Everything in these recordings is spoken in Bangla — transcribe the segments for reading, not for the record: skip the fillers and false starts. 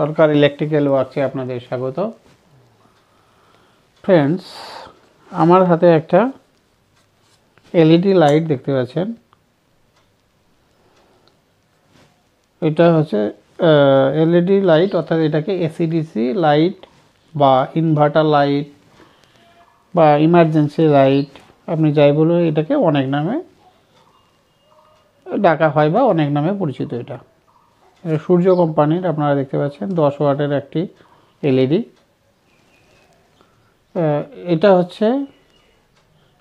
সরকার ইলেকট্রিক্যাল ওয়ার্কসে আপনাদের স্বাগত। ফ্রেন্ডস, আমার হাতে একটা এলইডি লাইট দেখতে পাচ্ছেন। এটা হচ্ছে এলইডি লাইট, অর্থাৎ এটাকে এসিডিসি লাইট বা ইনভার্টার লাইট বা ইমার্জেন্সি লাইট, আপনি যাই বলুন, এটাকে অনেক নামে ডাকা হয় বা অনেক নামে পরিচিত। এটা সূর্য কোম্পানির, আপনারা দেখতে পাচ্ছেন 10 ওয়াটের একটি এলইডি। এটা হচ্ছে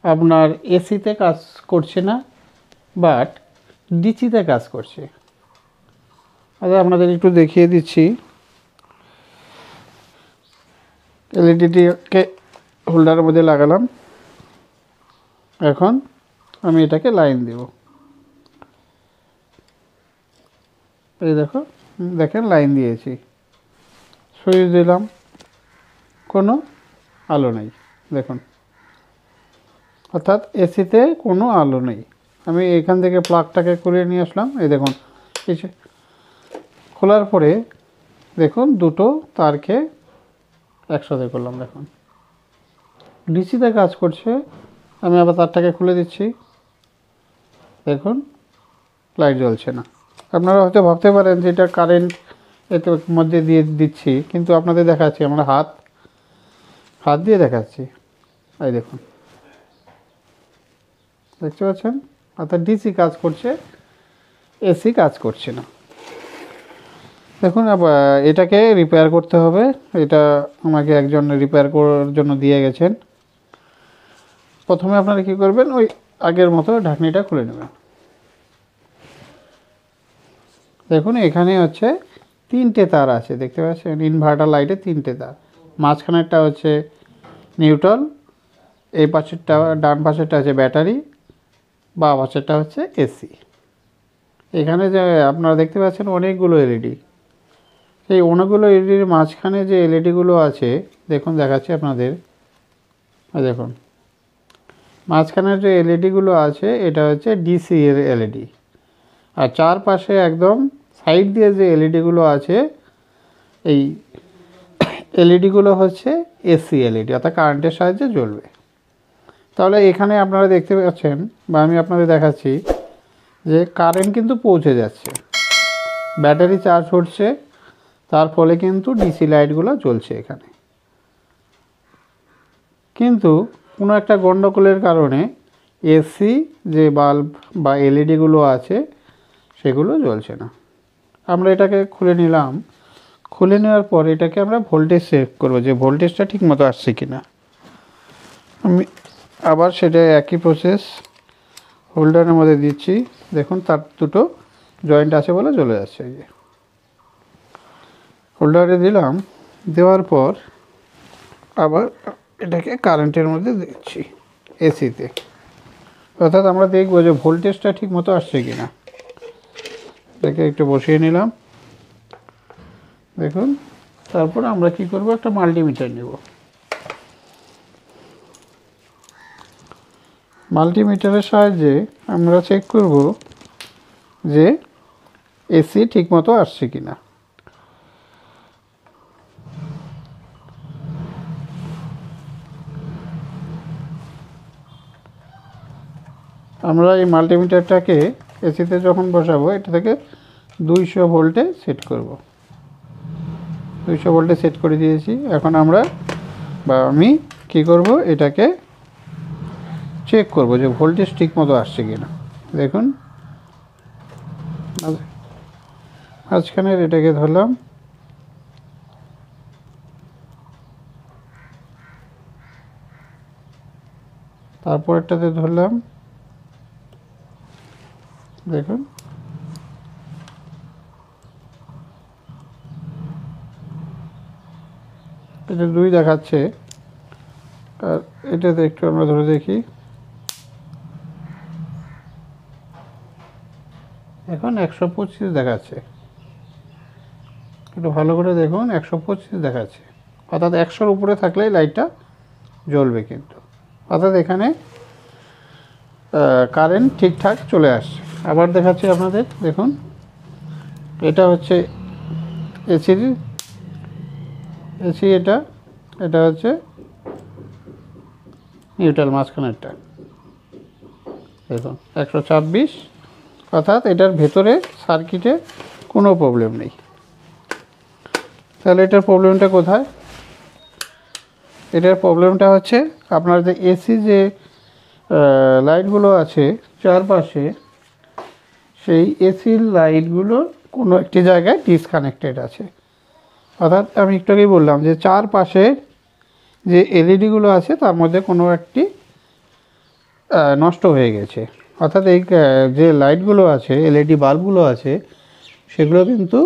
আপনার এসিতে কাজ করছে না, বাট ডিসিতে কাজ করছে। আচ্ছা, আপনাদের একটু দেখিয়ে দিচ্ছি। এলইডিটিকে হোল্ডারের মধ্যে লাগালাম। এখন আমি এটাকে লাইন দেব। এই দেখেন লাইন দিয়েছি। সুইচ দিলাম, কোনো আলো নেই। দেখুন, অর্থাৎ এসিতে কোনো আলো নেই। আমি এখান থেকে প্লাগটাকে খুলে নিয়ে আসলাম। এই দেখুন, খোলার পরে দেখুন দুটো তারকে একসাথে করলাম। দেখুন ডিসিতে কাজ করছে। আমি আবার তারটাকে খুলে দিচ্ছি। দেখুন লাইট জ্বলছে না। আপনারা হয়তো ভাবতে পারেন যে এটা কারেন্ট এতে মধ্যে দিয়ে দিচ্ছি, কিন্তু আপনাদের দেখাচ্ছি, আমরা হাত দিয়ে দেখাচ্ছি। এই দেখুন, দেখতে পাচ্ছেন? অর্থাৎ ডিসি কাজ করছে, এসি কাজ করছে না। দেখুন, এটাকে রিপেয়ার করতে হবে। এটা আমাকে একজন রিপেয়ার করার জন্য দিয়ে গেছেন। প্রথমে আপনারা কি করবেন, ওই আগের মতো ঢাকনিটা খুলে নেবেন। দেখুন এখানে হচ্ছে 3টে তার আছে, দেখতে পাচ্ছেন? ইনভার্টার লাইটে 3টে তার। মাঝখানেরটা হচ্ছে নিউট্রাল, এই পাশেরটা, ডান পাশেরটা হচ্ছে ব্যাটারি, বা পাশেরটা হচ্ছে এসি। এখানে যে আপনারা দেখতে পাচ্ছেন অনেকগুলো এলইডি। সেই অনেকগুলো এলইডির মাঝখানে যে এলইডিগুলো আছে, দেখুন দেখাচ্ছি আপনাদের। দেখুন মাঝখানের যে এলইডিগুলো আছে, এটা হচ্ছে ডিসি এর এলইডি। আর চারপাশে একদম সাইড দিয়ে যে এলইডিগুলো আছে, এই এলইডিগুলো হচ্ছে এসি এলইডি, অর্থাৎ কারেন্টের সাহায্যে জ্বলবে। তাহলে এখানে আপনারা দেখতে পাচ্ছেন, বা আমি আপনাদের দেখাচ্ছি, যে কারেন্ট কিন্তু পৌঁছে যাচ্ছে, ব্যাটারি চার্জ হচ্ছে, তার ফলে কিন্তু ডিসি লাইটগুলো জ্বলছে এখানে। কিন্তু কোনো একটা গণ্ডগোলের কারণে এসি যে বাল্ব বা এলইডিগুলো আছে, সেগুলো জ্বলছে না। আমরা এটাকে খুলে নিলাম। খুলে নেওয়ার পর এটাকে আমরা ভোল্টেজ চেক করবো, যে ভোল্টেজটা ঠিক মতো আসছে কি না। আমি আবার সেটা একই প্রসেস হোল্ডারের মধ্যে দিচ্ছি। দেখুন তার দুটো জয়েন্ট আছে বলে জ্বলে যাচ্ছে। এই যে হোল্ডারে দিলাম, দেওয়ার পর আবার এটাকে কারেন্টের মধ্যে দিচ্ছি এসিতে। অর্থাৎ আমরা দেখবো যে ভোল্টেজটা ঠিক মতো আসছে কি না। এটাকে একটু বসিয়ে নিলাম। দেখুন, তারপর আমরা কি করব, একটা মাল্টিমিটার নেব। মাল্টিমিটারের সাহায্যে আমরা চেক করব যে এসি ঠিকমতো আসছে কিনা। আমরা এই মাল্টিমিটারটাকে এসিতে যখন বসাবো, এটা থেকে 200 ভোল্টে সেট করব। 200 ভোল্টে সেট করে দিয়েছি। এখন আমি কি করব, এটাকে চেক করব যে ভোল্টেজ ঠিক মতো আসছে কিনা। দেখুন মাঝখানের এটাকে ধরলাম, তারপরটাতে ধরলাম। দেখুন এটা 2 দেখাচ্ছে, আর এটাতে একটু আমরা ধরে দেখি। এখন 125 দেখাচ্ছে। একটু ভালো করে দেখুন, 125 দেখাচ্ছে। অর্থাৎ 100-র উপরে থাকলেই লাইটটা জ্বলবে কিন্তু। অর্থাৎ এখানে কারেন্ট ঠিকঠাক চলে আসছে। আবার দেখাচ্ছি আপনাদের। দেখুন এটা হচ্ছে এসির এসি এটা, এটা হচ্ছে নিউট্রাল মাঝখানেরটা। দেখুন 126, অর্থাৎ এটার ভেতরে সার্কিটে কোনো প্রবলেম নেই। তাহলে এটার প্রবলেমটা কোথায়? এটার প্রবলেমটা হচ্ছে আপনার যে এসি যে লাইটগুলো আছে চারপাশে, সেই এসির লাইটগুলোর কোনো একটি জায়গায় ডিসকানেক্টেড আছে। অর্থাৎ আমি একটু আগেই বললাম যে চারপাশে যে এলইডিগুলো আছে তার মধ্যে কোনো একটি নষ্ট হয়ে গেছে। অর্থাৎ এই যে লাইটগুলো আছে, এলইডি বাল্বগুলো আছে, সেগুলো কিন্তু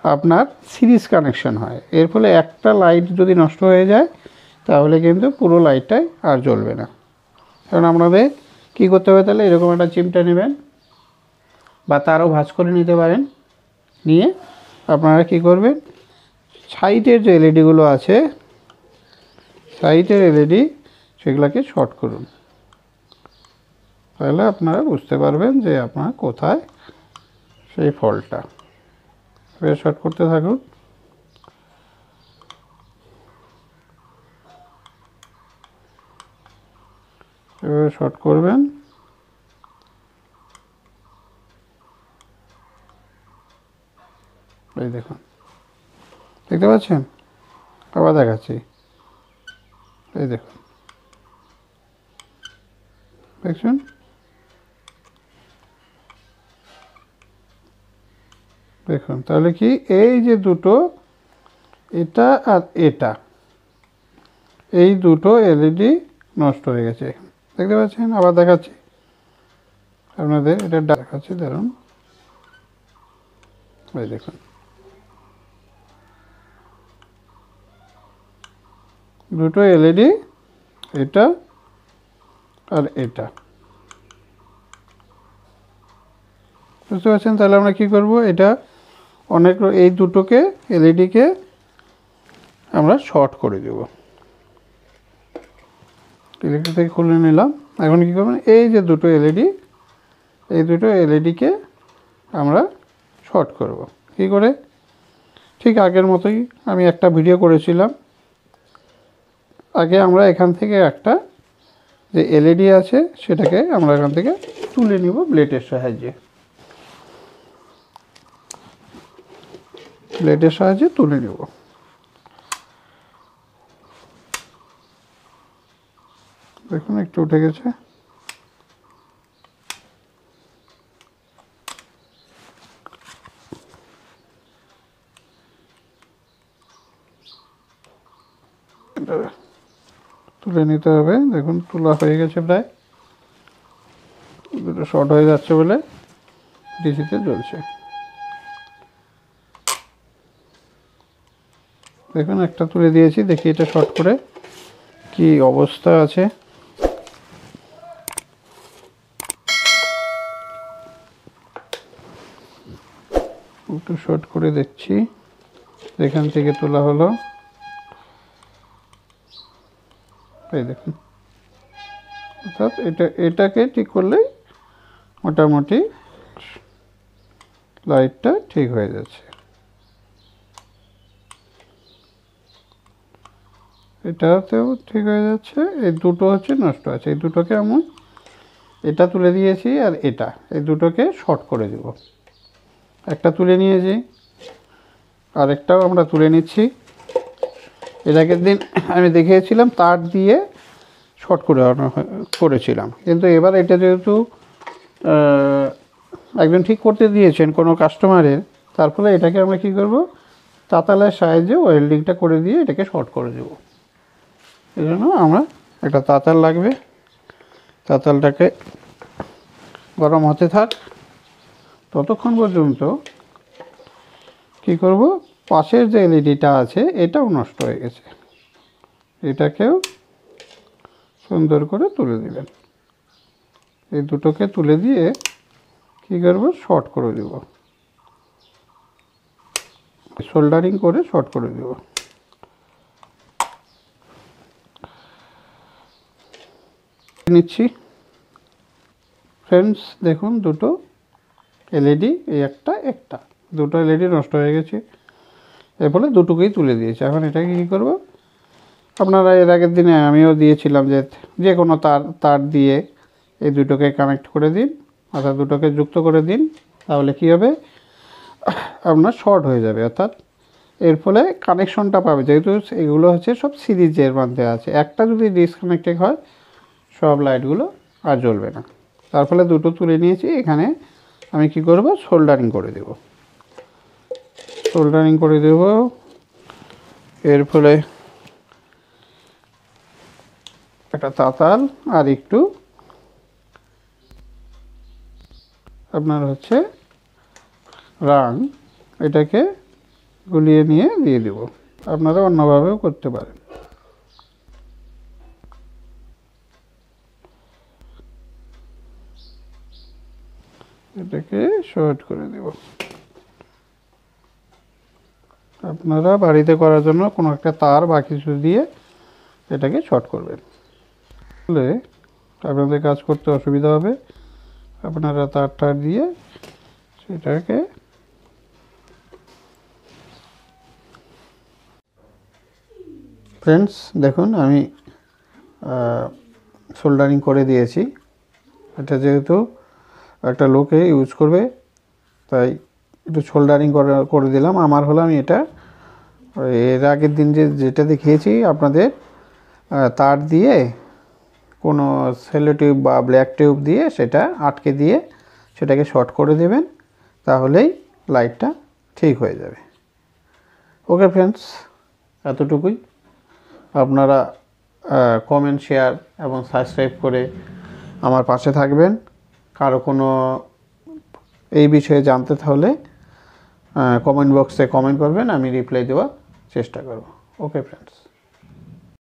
আপনার সিরিজ কানেকশন হয়। এর ফলে একটা লাইট যদি নষ্ট হয়ে যায় তাহলে কিন্তু পুরো লাইটটাই আর জ্বলবে না। কারণ আপনাদের কী করতে হবে, তাহলে এরকম একটা চিমটা নেবেন বা তারও ভাঁজ করে নিতে পারেন। নিয়ে আপনারা কী করবেন, সাইডের যে এলইডিগুলো আছে, সাইডের এলইডি সেগুলোকে শর্ট করুন। তাহলে আপনারা বুঝতে পারবেন যে আপনার কোথায় সেই ফল্টটা। এবার শর্ট করতে থাকুন। এভাবে শর্ট করবেন। এই দেখুন, দেখতে পাচ্ছেন? আবার দেখাচ্ছি, এই দেখুন, দেখছেন? দেখুন তাহলে কি, এই যে দুটো, এটা আর এটা, এই দুটো এলইডি নষ্ট হয়ে গেছে, দেখতে পাচ্ছেন? আবার দেখাচ্ছি আপনাদের, এটা দেখাচ্ছি, ধরুন, এই দেখুন, দুটো এলইডি, এটা আর এটা, বুঝতে পারছেন? তাহলে আমরা কি করব, এটা অনেক, এই দুটোকে এলইডিকে আমরা শর্ট করে দেব। ইলেকট্রিক থেকে খুলে নিলাম। এখন কী করবেন, এই যে দুটো এলইডি, এই দুটো এলইডিকে আমরা শর্ট করব। কী করে? ঠিক আগের মতোই আমি একটা ভিডিও করেছিলাম। আগে আমরা এখান থেকে একটা যে এলইডি আছে সেটাকে আমরা এখান থেকে তুলে নিব ব্লেডের সাহায্যে। ব্লেডের সাহায্যে তুলে নেব। দেখুন একটু উঠে গেছে। তুলে নিতে হবে। দেখুন তোলা হয়ে গেছে প্রায়, দুটো শর্ট হয়ে যাচ্ছে বলে ডিসিতে জ্বলছে। দেখুন একটা তুলে দিয়েছি, দেখি এটা শর্ট করে কি অবস্থা আছে। একটু শর্ট করে দেখছি, এখান থেকে তোলা হলো, এই দেখুন। অর্থাৎ এটাকে ঠিক করলেই মোটামুটি লাইটটা ঠিক হয়ে যাচ্ছে। এটাতেও ঠিক হয়ে যাচ্ছে। এই দুটো হচ্ছে নষ্ট আছে, এই দুটোকে আমি এটা তুলে দিয়েছি আর এটা, এই দুটোকে শর্ট করে দেব। একটা তুলে নিয়েছি, আরেকটাও আমরা তুলে নিচ্ছি। এর আগের দিন আমি দেখিয়েছিলাম তার দিয়ে শর্ট করেছিলাম, কিন্তু এবার এটা যেহেতু একজন ঠিক করতে দিয়েছেন কোনো কাস্টমারের, তার ফলে এটাকে আমরা কী করব, তাতালের সাহায্যে ওয়েল্ডিংটা করে দিয়ে এটাকে শর্ট করে দেব। এই জন্য আমরা একটা তাতাল লাগবে। তাতালটাকে গরম হতে থাক, ততক্ষণ পর্যন্ত কী করব, পাশের যে এলইডিটা আছে এটাও নষ্ট হয়ে গেছে, এটাকেও সুন্দর করে তুলে দেবেন। এই দুটোকে তুলে দিয়ে কী করব, শর্ট করে দেব, সোল্ডারিং করে শর্ট করে দেব। নিচ্ছি ফ্রেন্ডস, দেখুন দুটো এলইডি, এই একটা, দুটো এলইডি নষ্ট হয়ে গেছে। এর ফলে দুটোকেই তুলে দিয়েছে। এখন এটাকে কী করব, আপনারা এর আগের দিনে আমিও দিয়েছিলাম যে কোনো তার দিয়ে এই দুটোকে কানেক্ট করে দিন, অর্থাৎ দুটোকে যুক্ত করে দিন, তাহলে কী হবে, আপনার শর্ট হয়ে যাবে, অর্থাৎ এর ফলে কানেকশনটা পাবে, যেহেতু এগুলো হচ্ছে সব সিরিজের মধ্যে আছে। একটা যদি ডিসকানেক্টেড হয় সব লাইটগুলো আর জ্বলবে না। তার ফলে দুটো তুলে নিয়েছি। এখানে আমি কি করব, সোল্ডারিং করে দেব। সোল্ডারিং করে দেব, এর ফলে একটা তাতাল আর একটু আপনার হচ্ছে রাং, এটাকে গুলিয়ে নিয়ে দিয়ে দেব। আপনারা অন্যভাবেও করতে পারেন। এটাকে শর্ট করে দেব। আপনারা বাড়িতে করার জন্য কোনো একটা তার বা কিছু দিয়ে এটাকে শর্ট করবেন, তাহলে আপনাদের কাজ করতে অসুবিধা হবে। আপনারা তারটা দিয়ে সেটাকে ফ্রেন্ডস দেখুন আমি সোল্ডারিং করে দিয়েছি। এটা যেহেতু একটা লোকে ইউজ করবে তাই একটু সোল্ডারিং করে দিলাম। আমার হলো আমি এটা এর আগের দিন যেটা দেখিয়েছি আপনাদের, তার দিয়ে কোনো সেলো টিউব বা ব্ল্যাক টিউব দিয়ে সেটা আটকে দিয়ে সেটাকে শর্ট করে দেবেন, তাহলেই লাইটটা ঠিক হয়ে যাবে। ওকে ফ্রেন্ডস, এতটুকুই। আপনারা কমেন্ট, শেয়ার এবং সাবস্ক্রাইব করে আমার পাশে থাকবেন। কারো কোনো এই বিষয়ে জানতে হলে কমেন্ট বক্সে কমেন্ট করবেন, আমি রিপ্লাই দেওয়ার চেষ্টা করব। Okay friends.